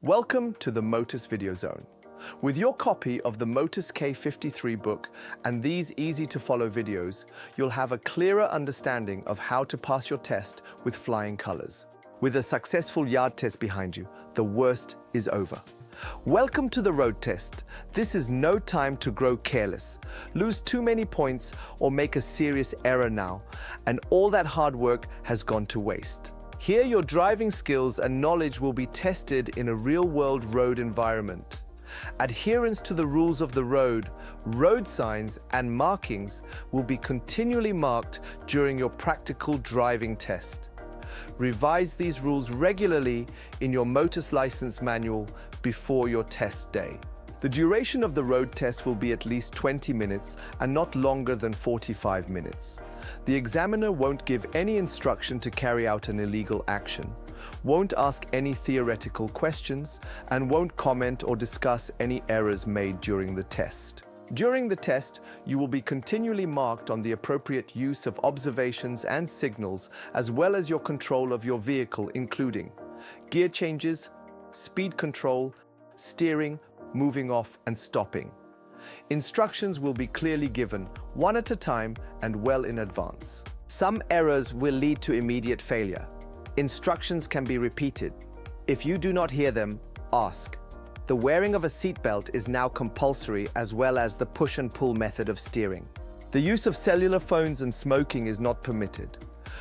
Welcome to the Motus Video Zone. With your copy of the Motus K53 book and these easy-to-follow videos, you'll have a clearer understanding of how to pass your test with flying colors. With a successful yard test behind you, the worst is over. Welcome to the road test. This is no time to grow careless, lose too many points, or make a serious error now, and all that hard work has gone to waste. Here, your driving skills and knowledge will be tested in a real-world road environment. Adherence to the rules of the road signs, and markings will be continually marked during your practical driving test. Revise these rules regularly in your Motus license manual before your test day. The duration of the road test will be at least 20 minutes and not longer than 45 minutes. The examiner won't give any instruction to carry out an illegal action, won't ask any theoretical questions, and won't comment or discuss any errors made during the test. During the test, you will be continually marked on the appropriate use of observations and signals, as well as your control of your vehicle, including gear changes, speed control, steering, moving off and stopping. Instructions will be clearly given, one at a time and well in advance. Some errors will lead to immediate failure. Instructions can be repeated. If you do not hear them, ask. The wearing of a seatbelt is now compulsory, as well as the push and pull method of steering. The use of cellular phones and smoking is not permitted.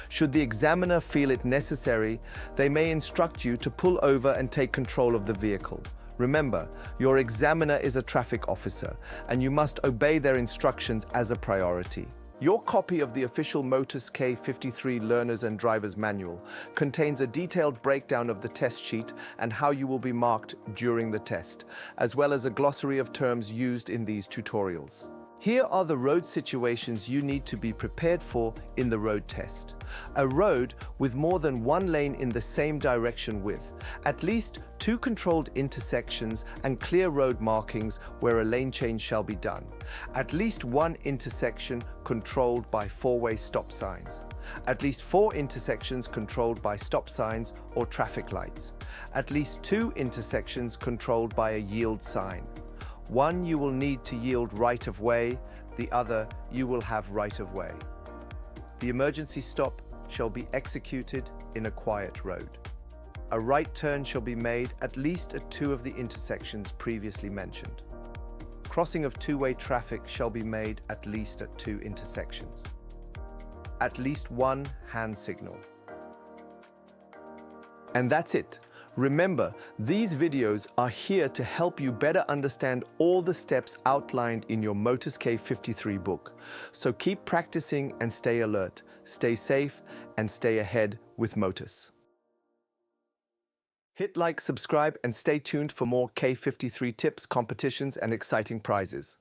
Should the examiner feel it necessary, they may instruct you to pull over and take control of the vehicle. Remember, your examiner is a traffic officer, and you must obey their instructions as a priority. Your copy of the official Motus K53 Learners and Drivers Manual contains a detailed breakdown of the test sheet and how you will be marked during the test, as well as a glossary of terms used in these tutorials. Here are the road situations you need to be prepared for in the road test. A road with more than one lane in the same direction with at least 2 controlled intersections and clear road markings where a lane change shall be done. At least 1 intersection controlled by 4-way stop signs. At least 4 intersections controlled by stop signs or traffic lights. At least 2 intersections controlled by a yield sign. One you will need to yield right of way, the other you will have right of way. The emergency stop shall be executed in a quiet road. A right turn shall be made at least at 2 of the intersections previously mentioned. Crossing of 2-way traffic shall be made at least at 2 intersections. At least 1 hand signal. And that's it. Remember, these videos are here to help you better understand all the steps outlined in your Motus K53 book. So keep practicing and stay alert, stay safe, and stay ahead with Motus. Hit like, subscribe, and stay tuned for more K53 tips, competitions, and exciting prizes.